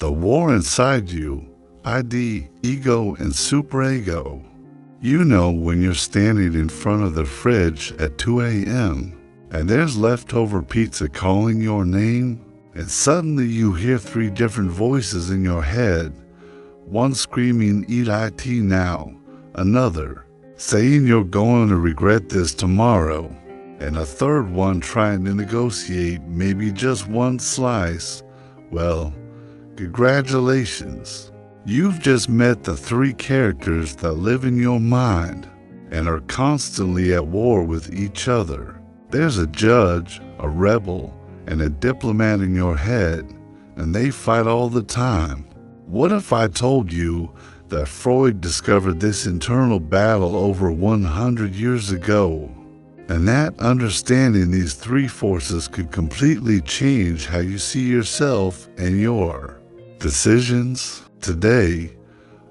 The war inside you, ID, ego, and superego. You know when you're standing in front of the fridge at 2 a.m. and there's leftover pizza calling your name, and suddenly you hear 3 different voices in your head, one screaming, "Eat IT now," another saying you're going to regret this tomorrow, and a third one trying to negotiate maybe just one slice. Well, congratulations. You've just met the 3 characters that live in your mind and are constantly at war with each other. There's a judge, a rebel, and a diplomat in your head, and they fight all the time. What if I told you that Freud discovered this internal battle over 100 years ago, and that understanding these 3 forces could completely change how you see yourself and your decisions? Today,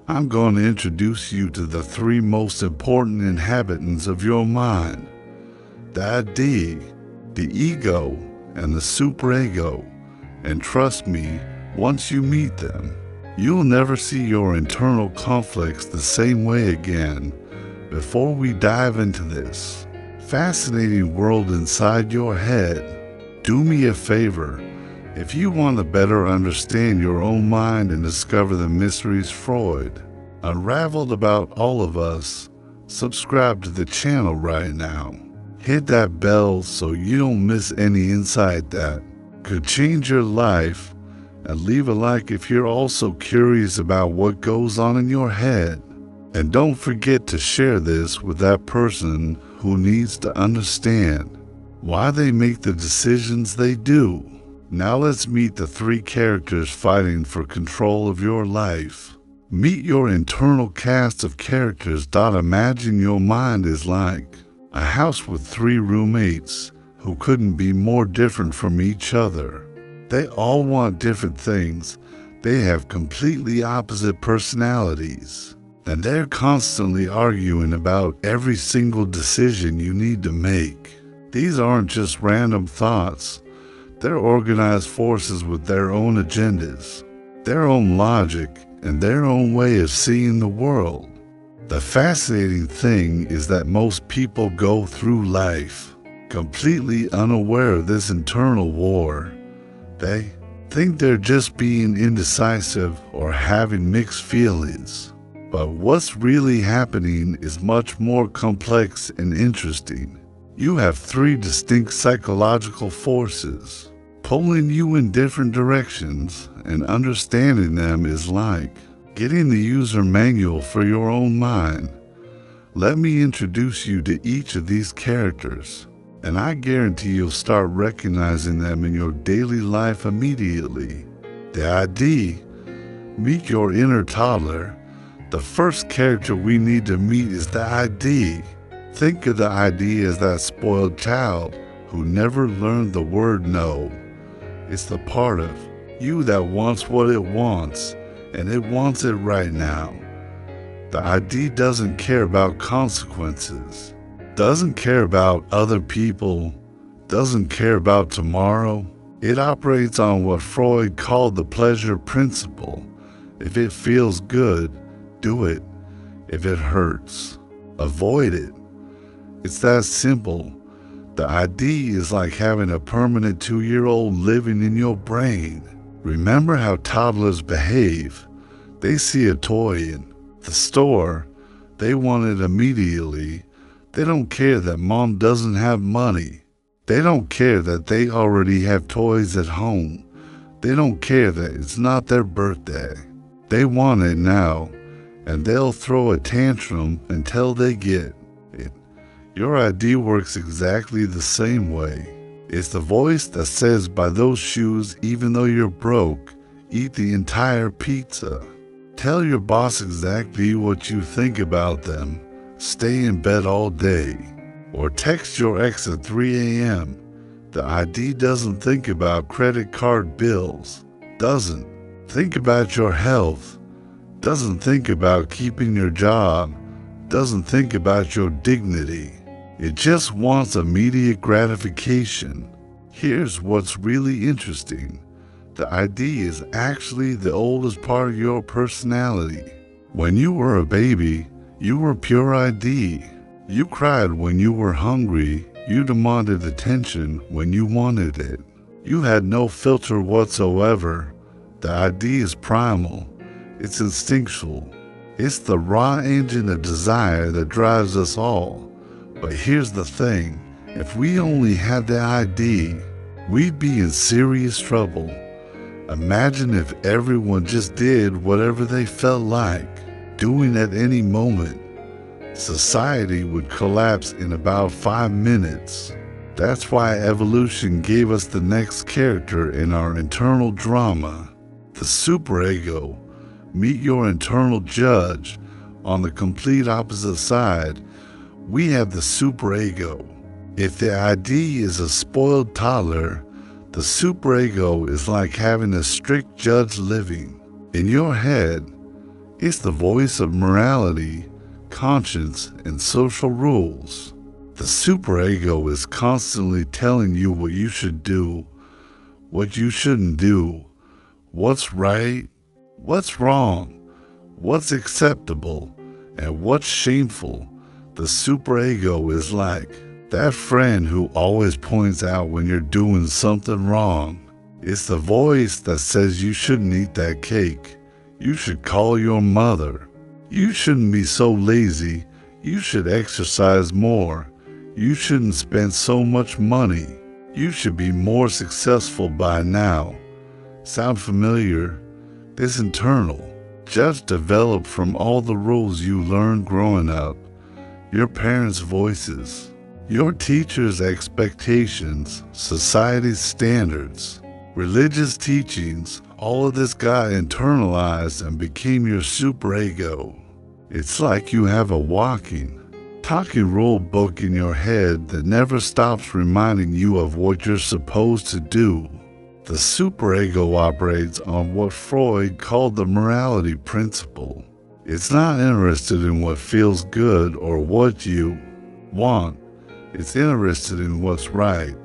I'm going to introduce you to the 3 most important inhabitants of your mind: the ID, the ego, and the superego. And trust me, once you meet them, you'll never see your internal conflicts the same way again. Before we dive into this fascinating world inside your head, do me a favor. If you want to better understand your own mind and discover the mysteries Freud unraveled about all of us, subscribe to the channel right now. Hit that bell so you don't miss any insight that could change your life, and leave a like if you're also curious about what goes on in your head. And don't forget to share this with that person who needs to understand why they make the decisions they do. Now let's meet the 3 characters fighting for control of your life. Meet your internal cast of characters. Imagine your mind is like a house with 3 roommates who couldn't be more different from each other. They all want different things. They have completely opposite personalities, and they're constantly arguing about every single decision you need to make. These aren't just random thoughts. They're organized forces with their own agendas, their own logic, and their own way of seeing the world. The fascinating thing is that most people go through life completely unaware of this internal war. They think they're just being indecisive or having mixed feelings. But what's really happening is much more complex and interesting. You have 3 distinct psychological forces pulling you in different directions, and understanding them is like getting the user manual for your own mind. Let me introduce you to each of these characters, and I guarantee you'll start recognizing them in your daily life immediately. The ID, meet your inner toddler. The first character we need to meet is the ID. Think of the ID as that spoiled child who never learned the word no. It's the part of you that wants what it wants, and it wants it right now. The ID doesn't care about consequences, doesn't care about other people, doesn't care about tomorrow. It operates on what Freud called the pleasure principle. If it feels good, do it. If it hurts, avoid it. It's that simple. The ID is like having a permanent 2-year-old living in your brain. Remember how toddlers behave. They see a toy in the store, they want it immediately. They don't care that mom doesn't have money. They don't care that they already have toys at home. They don't care that it's not their birthday. They want it now, and they'll throw a tantrum until they get it. Your ID works exactly the same way. It's the voice that says, buy those shoes even though you're broke, eat the entire pizza. Tell your boss exactly what you think about them, stay in bed all day, or text your ex at 3 a.m. The ID doesn't think about credit card bills, doesn't think about your health, doesn't think about keeping your job, doesn't think about your dignity. It just wants immediate gratification. Here's what's really interesting. The ID is actually the oldest part of your personality. When you were a baby, you were pure ID. You cried when you were hungry. You demanded attention when you wanted it. You had no filter whatsoever. The ID is primal. It's instinctual. It's the raw engine of desire that drives us all. But here's the thing. If we only had the ID, we'd be in serious trouble. Imagine if everyone just did whatever they felt like, doing at any moment. Society would collapse in about 5 minutes. That's why evolution gave us the next character in our internal drama, the superego. Meet your internal judge. On the complete opposite side, we have the superego. If the ID is a spoiled toddler, the superego is like having a strict judge living. In your head, it's the voice of morality, conscience, and social rules. The superego is constantly telling you what you should do, what you shouldn't do, what's right, what's wrong, what's acceptable, and what's shameful. The superego is like that friend who always points out when you're doing something wrong. It's the voice that says you shouldn't eat that cake. You should call your mother. You shouldn't be so lazy. You should exercise more. You shouldn't spend so much money. You should be more successful by now. Sound familiar? This internal judge developed from all the rules you learned growing up. Your parents' voices, your teachers' expectations, society's standards, religious teachings, all of this got internalized and became your superego. It's like you have a talking rule book in your head that never stops reminding you of what you're supposed to do. The superego operates on what Freud called the morality principle. It's not interested in what feels good or what you want. It's interested in what's right,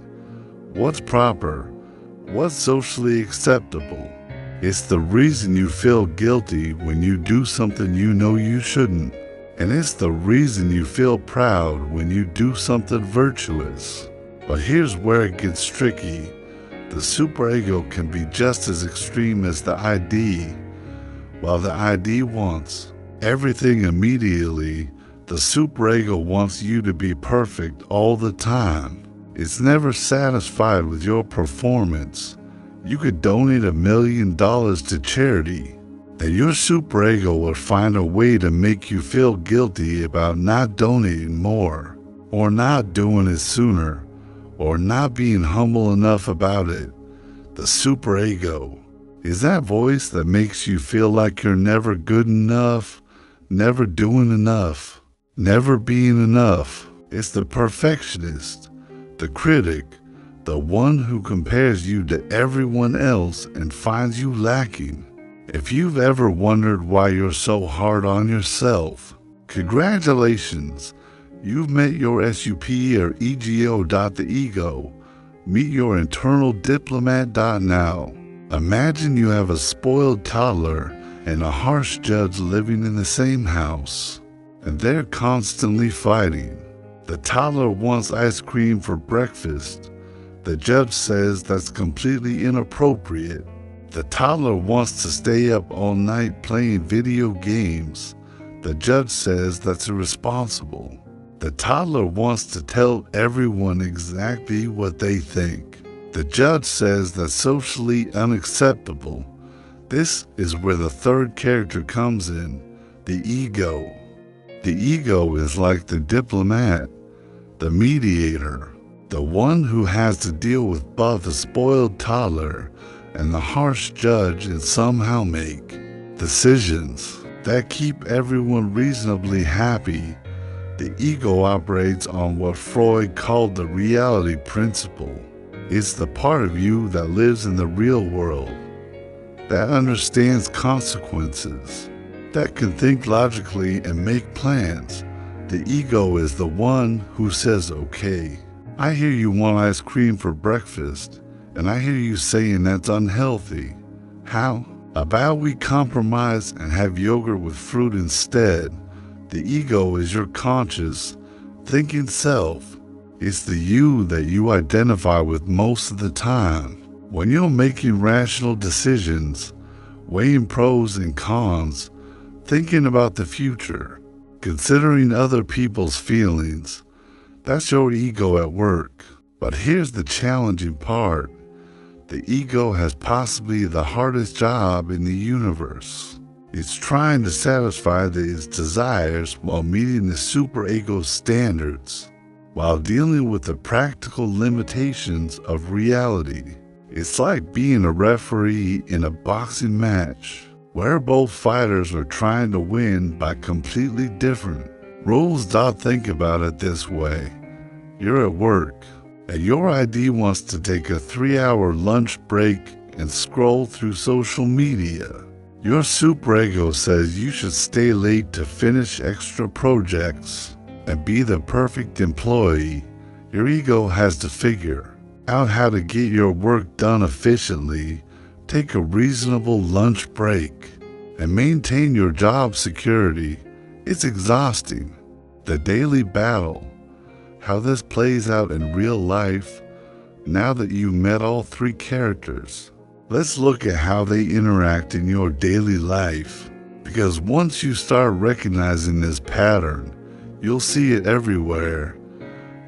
what's proper, what's socially acceptable. It's the reason you feel guilty when you do something you know you shouldn't. And it's the reason you feel proud when you do something virtuous. But here's where it gets tricky. The superego can be just as extreme as the ID. While the ID wants everything immediately, the superego wants you to be perfect all the time. It's never satisfied with your performance. You could donate $1 million to charity, and your superego will find a way to make you feel guilty about not donating more, or not doing it sooner, or not being humble enough about it. The superego is that voice that makes you feel like you're never good enough, never doing enough, never being enough. It's the perfectionist, the critic, the one who compares you to everyone else and finds you lacking. If you've ever wondered why you're so hard on yourself, congratulations. You've met your SUP or EGO. The ego. Meet your internal diplomat. Now. Imagine you have a spoiled toddler and a harsh judge living in the same house, and they're constantly fighting. The toddler wants ice cream for breakfast. The judge says that's completely inappropriate. The toddler wants to stay up all night playing video games. The judge says that's irresponsible. The toddler wants to tell everyone exactly what they think. The judge says that's socially unacceptable. This is where the third character comes in, the ego. The ego is like the diplomat, the mediator, the one who has to deal with both the spoiled toddler and the harsh judge and somehow make decisions that keep everyone reasonably happy. The ego operates on what Freud called the reality principle. It's the part of you that lives in the real world, that understands consequences, that can think logically and make plans. The ego is the one who says, okay, I hear you want ice cream for breakfast, And I hear you saying that's unhealthy. How about we compromise and have yogurt with fruit instead? The ego is your conscious, thinking self. It's the you that you identify with most of the time. When you're making rational decisions, weighing pros and cons, thinking about the future, considering other people's feelings, that's your ego at work. But here's the challenging part. The ego has possibly the hardest job in the universe. It's trying to satisfy its desires while meeting the superego's standards, while dealing with the practical limitations of reality. It's like being a referee in a boxing match, where both fighters are trying to win by completely different rules. Think about it this way. You're at work, and your ID wants to take a 3-hour lunch break and scroll through social media. Your superego says you should stay late to finish extra projects and be the perfect employee. Your ego has to figure out how to get your work done efficiently, take a reasonable lunch break, and maintain your job security. It's exhausting. The daily battle. How this plays out in real life now that you met all three characters. Let's look at how they interact in your daily life, because once you start recognizing this pattern, you'll see it everywhere.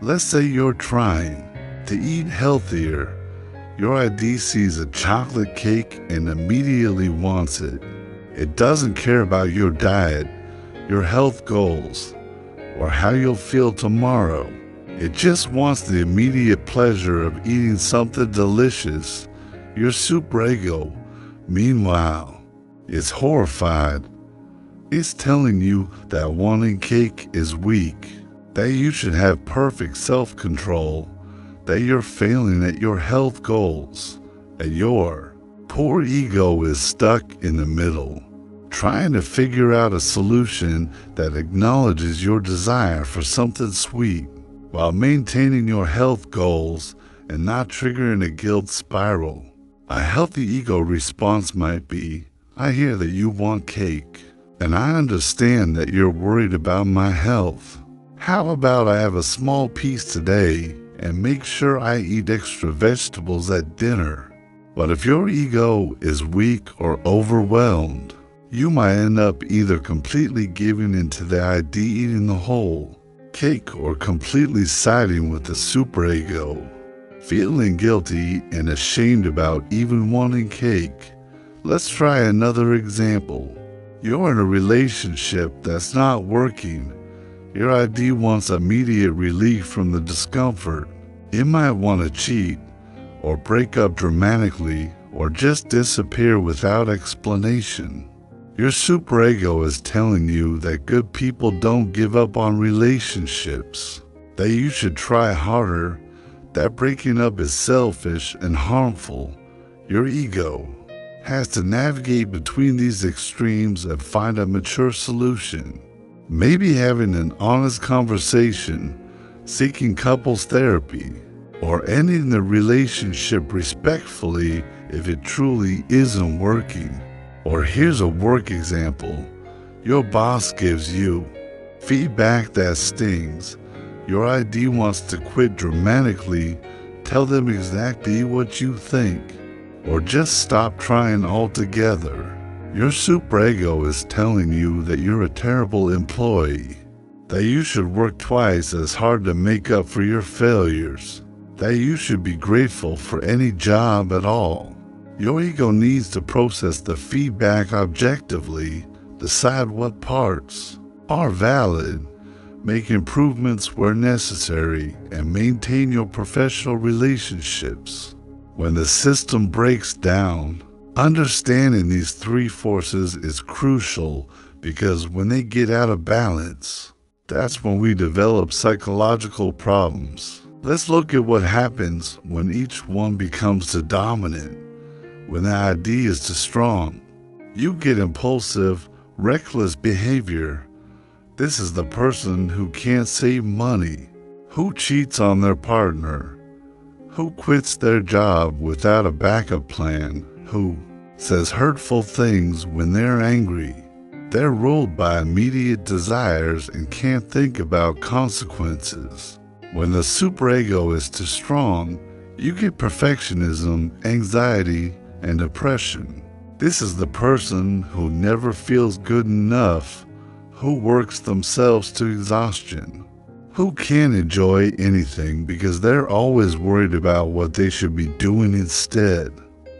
Let's say you're trying to eat healthier. Your ID sees a chocolate cake and immediately wants it. It doesn't care about your diet, your health goals, or how you'll feel tomorrow. It just wants the immediate pleasure of eating something delicious. Your superego, meanwhile, is horrified. It's telling you that wanting cake is weak, that you should have perfect self-control, that you're failing at your health goals, and your poor ego is stuck in the middle, trying to figure out a solution that acknowledges your desire for something sweet, while maintaining your health goals and not triggering a guilt spiral. A healthy ego response might be, I hear that you want cake, and I understand that you're worried about my health. How about I have a small piece today and make sure I eat extra vegetables at dinner? But if your ego is weak or overwhelmed, you might end up either completely giving into the idea eating the whole cake or completely siding with the superego, feeling guilty and ashamed about even wanting cake. Let's try another example. You're in a relationship that's not working. Your ID wants immediate relief from the discomfort. It might want to cheat, or break up dramatically, or just disappear without explanation. Your superego is telling you that good people don't give up on relationships, that you should try harder, that breaking up is selfish and harmful. Your ego has to navigate between these extremes and find a mature solution. Maybe having an honest conversation, seeking couples therapy, or ending the relationship respectfully if it truly isn't working. Or here's a work example. Your boss gives you feedback that stings. Your ID wants to quit dramatically, tell them exactly what you think, or just stop trying altogether. Your superego is telling you that you're a terrible employee, that you should work twice as hard to make up for your failures, that you should be grateful for any job at all. Your ego needs to process the feedback objectively, decide what parts are valid, make improvements where necessary, and maintain your professional relationships. When the system breaks down, understanding these three forces is crucial, because when they get out of balance, that's when we develop psychological problems. Let's look at what happens when each one becomes the dominant. When the idea is too strong, you get impulsive, reckless behavior. This is the person who can't save money, who cheats on their partner, who quits their job without a backup plan, who says hurtful things when they're angry. They're ruled by immediate desires and can't think about consequences. When the superego is too strong, you get perfectionism, anxiety, and depression. This is the person who never feels good enough, who works themselves to exhaustion, who can't enjoy anything because they're always worried about what they should be doing instead.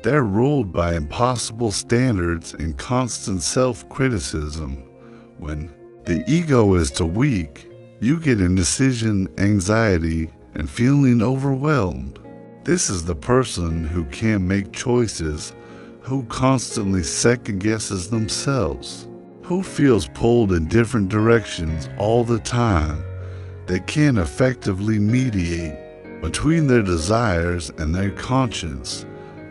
They're ruled by impossible standards and constant self-criticism. When the ego is too weak, you get indecision, anxiety, and feeling overwhelmed. This is the person who can't make choices, who constantly second-guesses themselves, who feels pulled in different directions all the time. They can't effectively mediate between their desires and their conscience.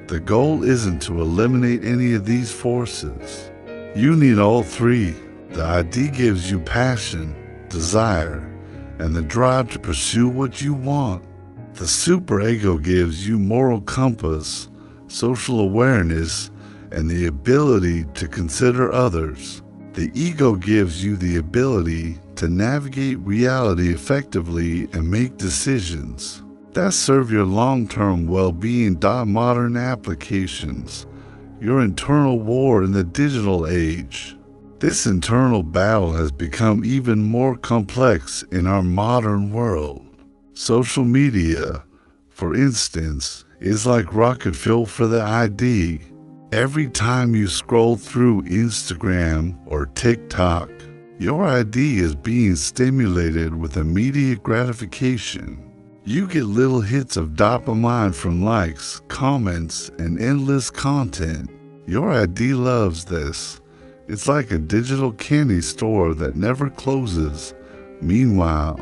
The goal isn't to eliminate any of these forces. You need all three. The ID gives you passion, desire, and the drive to pursue what you want. The superego gives you moral compass, social awareness, and the ability to consider others. The ego gives you the ability to navigate reality effectively and make decisions that serve your long-term well-being. Modern applications, your internal war in the digital age. This internal battle has become even more complex in our modern world. Social media, for instance, is like rocket fuel for the ID. Every time you scroll through Instagram or TikTok, your ID is being stimulated with immediate gratification. You get little hits of dopamine from likes, comments, and endless content. Your ID loves this. It's like a digital candy store that never closes. Meanwhile,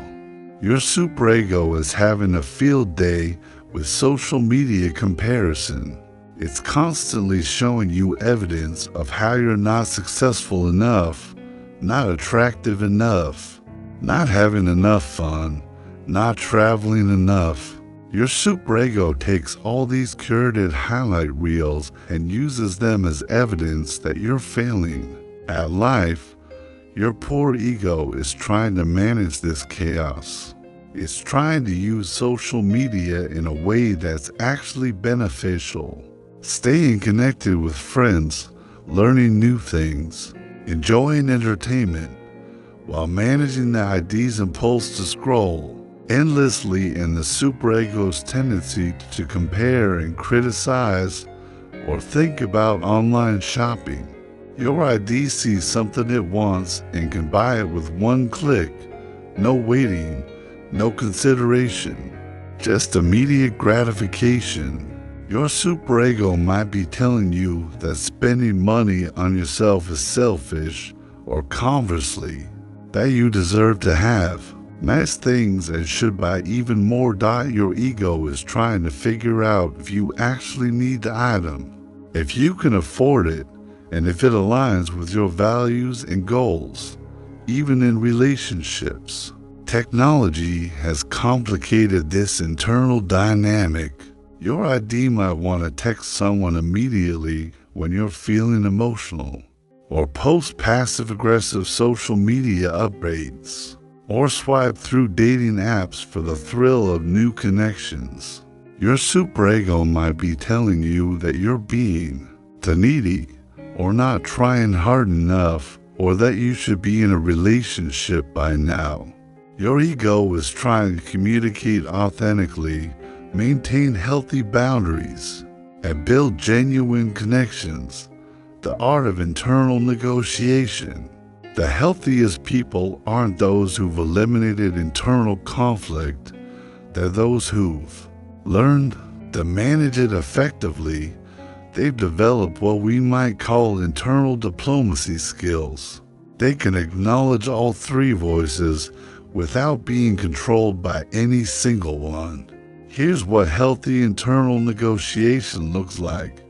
your superego is having a field day with social media comparison. It's constantly showing you evidence of how you're not successful enough, not attractive enough, not having enough fun, not traveling enough. Your superego takes all these curated highlight reels and uses them as evidence that you're failing at life. Your poor ego is trying to manage this chaos. It's trying to use social media in a way that's actually beneficial. Staying connected with friends, learning new things, enjoying entertainment, while managing the ID's impulse to scroll endlessly and the superego's tendency to compare and criticize or think about online shopping. Your ID sees something it wants and can buy it with one click. No waiting, no consideration, just immediate gratification. Your superego might be telling you that spending money on yourself is selfish, or conversely, that you deserve to have nice things and should buy even more. Your ego is trying to figure out if you actually need the item, if you can afford it, and if it aligns with your values and goals. Even in relationships, technology has complicated this internal dynamic. Your ID might want to text someone immediately when you're feeling emotional, or post passive-aggressive social media updates, or swipe through dating apps for the thrill of new connections. Your superego might be telling you that you're being too needy, or not trying hard enough, or that you should be in a relationship by now. Your ego is trying to communicate authentically, maintain healthy boundaries, and build genuine connections. The art of internal negotiation. The healthiest people aren't those who've eliminated internal conflict. They're those who've learned to manage it effectively. They've developed what we might call internal diplomacy skills. They can acknowledge all three voices without being controlled by any single one. Here's what healthy internal negotiation looks like.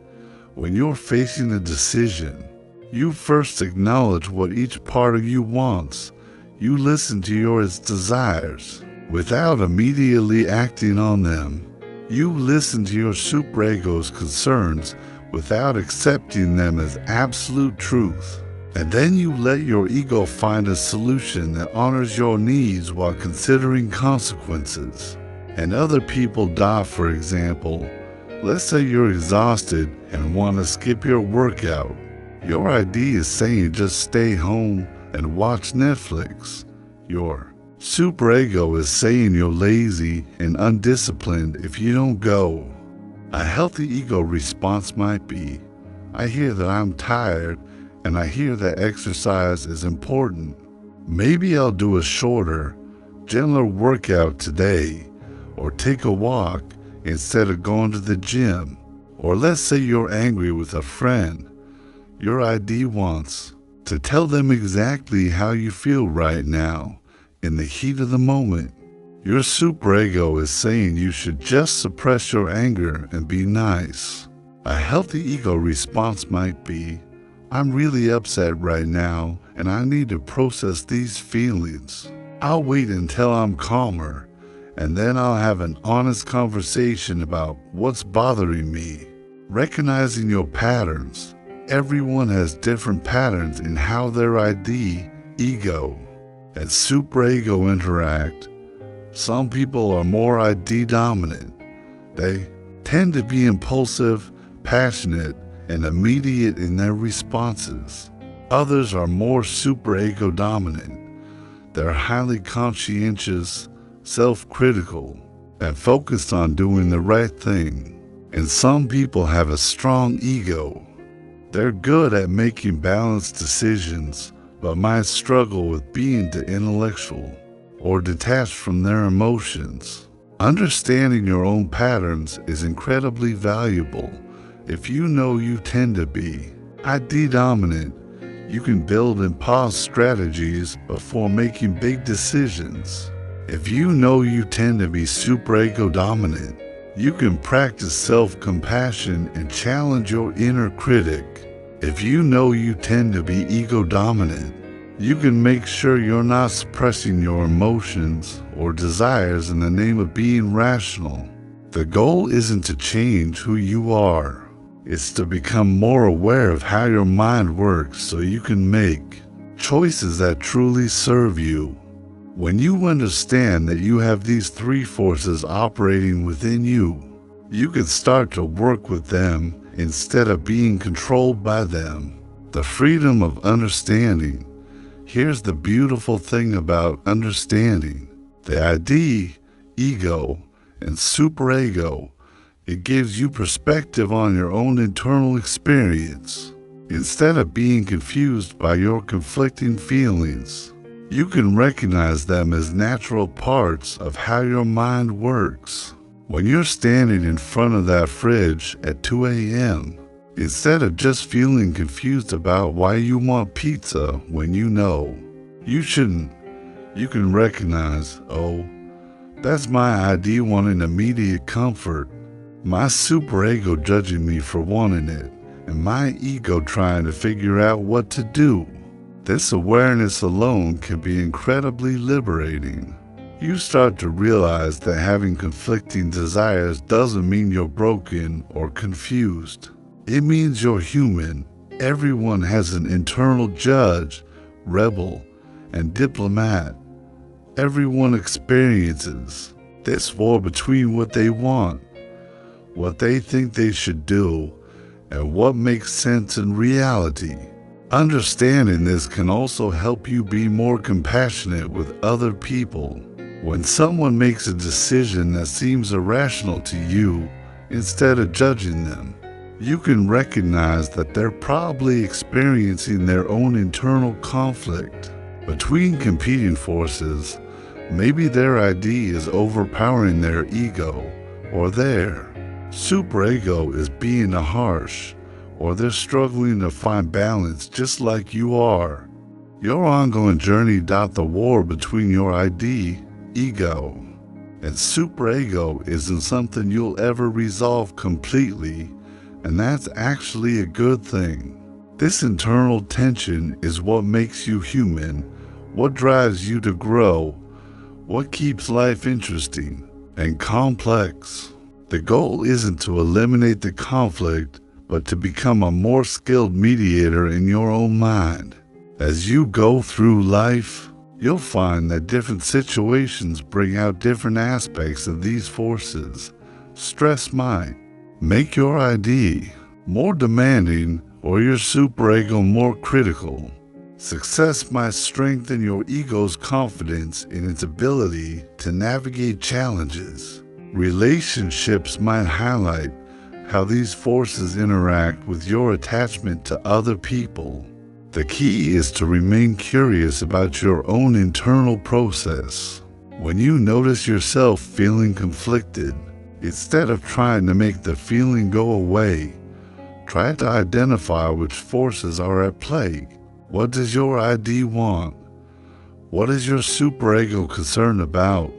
When you're facing a decision, you first acknowledge what each part of you wants. You listen to your desires without immediately acting on them. You listen to your superego's concerns without accepting them as absolute truth. And then you let your ego find a solution that honors your needs while considering consequences. And other people die, for example. Let's say you're exhausted and want to skip your workout. Your idea is saying just stay home and watch Netflix. Your superego is saying you're lazy and undisciplined if you don't go. A healthy ego response might be, I hear that I'm tired and I hear that exercise is important. Maybe I'll do a shorter, gentler workout today, or take a walk instead of going to the gym. Or let's say you're angry with a friend. Your ID wants to tell them exactly how you feel right now, in the heat of the moment. Your superego is saying you should just suppress your anger and be nice. A healthy ego response might be, I'm really upset right now and I need to process these feelings. I'll wait until I'm calmer and then I'll have an honest conversation about what's bothering me. Recognizing your patterns. Everyone has different patterns in how their ID, ego, and superego interact. Some people are more ID dominant. They tend to be impulsive, passionate, and immediate in their responses. Others are more superego dominant. They're highly conscientious, self-critical, and focused on doing the right thing. And some people have a strong ego. They're good at making balanced decisions, but might struggle with being too intellectual or detached from their emotions. Understanding your own patterns is incredibly valuable. If you know you tend to be ID dominant, you can build and pause strategies before making big decisions. If you know you tend to be superego dominant, you can practice self-compassion and challenge your inner critic. If you know you tend to be ego dominant, you can make sure you're not suppressing your emotions or desires in the name of being rational. The goal isn't to change who you are. It's to become more aware of how your mind works so you can make choices that truly serve you. When you understand that you have these three forces operating within you, you can start to work with them instead of being controlled by them. The freedom of understanding. Here's the beautiful thing about understanding. The ID, ego, and superego, it gives you perspective on your own internal experience. Instead of being confused by your conflicting feelings, you can recognize them as natural parts of how your mind works. When you're standing in front of that fridge at 2 a.m., instead of just feeling confused about why you want pizza when you know you shouldn't, you can recognize, oh, that's my ID wanting immediate comfort, my superego judging me for wanting it, and my ego trying to figure out what to do. This awareness alone can be incredibly liberating. You start to realize that having conflicting desires doesn't mean you're broken or confused. It means you're human. Everyone has an internal judge, rebel, and diplomat. Everyone experiences this war between what they want, what they think they should do, and what makes sense in reality. Understanding this can also help you be more compassionate with other people. When someone makes a decision that seems irrational to you, instead of judging them, you can recognize that they're probably experiencing their own internal conflict. Between competing forces, maybe their ID is overpowering their ego, or their superego is being harsh, or they're struggling to find balance just like you are. Your ongoing journey. The war between your ID, ego, and superego isn't something you'll ever resolve completely, and that's actually a good thing. This internal tension is what makes you human, what drives you to grow, what keeps life interesting and complex. The goal isn't to eliminate the conflict, but to become a more skilled mediator in your own mind. As you go through life, you'll find that different situations bring out different aspects of these forces. Stress might make your ID more demanding or your superego more critical. Success might strengthen your ego's confidence in its ability to navigate challenges. Relationships might highlight how these forces interact with your attachment to other people. The key is to remain curious about your own internal process. When you notice yourself feeling conflicted, instead of trying to make the feeling go away, try to identify which forces are at play. What does your ID want? What is your superego concerned about?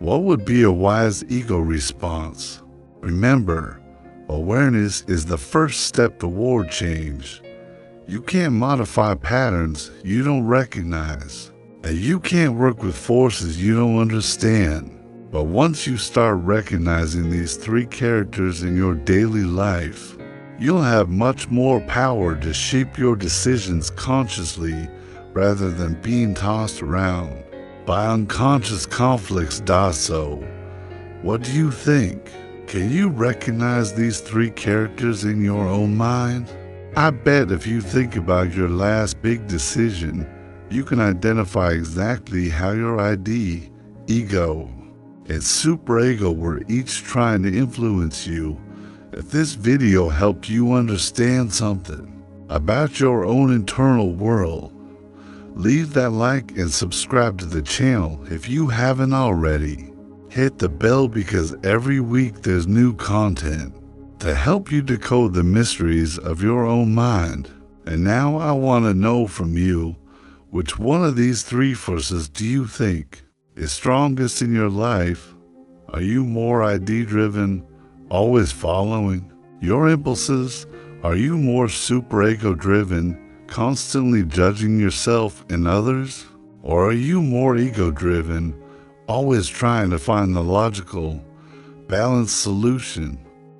What would be a wise ego response? Remember, awareness is the first step toward change. You can't modify patterns you don't recognize, and you can't work with forces you don't understand. But once you start recognizing these three characters in your daily life, you'll have much more power to shape your decisions consciously rather than being tossed around by unconscious conflicts. So, what do you think? Can you recognize these three characters in your own mind? I bet if you think about your last big decision, you can identify exactly how your ID, ego, and superego were each trying to influence you. If this video helped you understand something about your own internal world, leave that like and subscribe to the channel if you haven't already. Hit the bell because every week there's new content to help you decode the mysteries of your own mind. And now I want to know from you, which one of these three forces do you think is strongest in your life? Are you more ID-driven, always following your impulses? Are you more superego-driven, constantly judging yourself and others? Or are you more ego-driven, always trying to find the logical, balanced solution?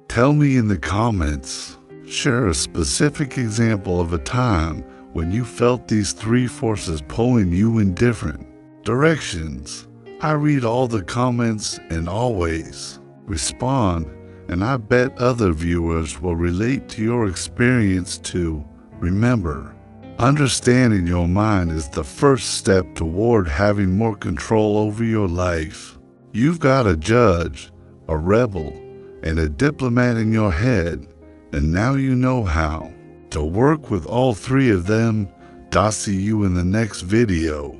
Tell me in the comments. Share a specific example of a time when you felt these three forces pulling you in different directions. I read all the comments and always respond, and I bet other viewers will relate to your experience too. Remember, understanding your mind is the first step toward having more control over your life. You've got a judge, a rebel, and a diplomat in your head, and now you know how to work with all three of them. See you in the next video,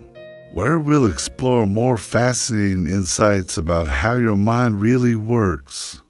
where we'll explore more fascinating insights about how your mind really works.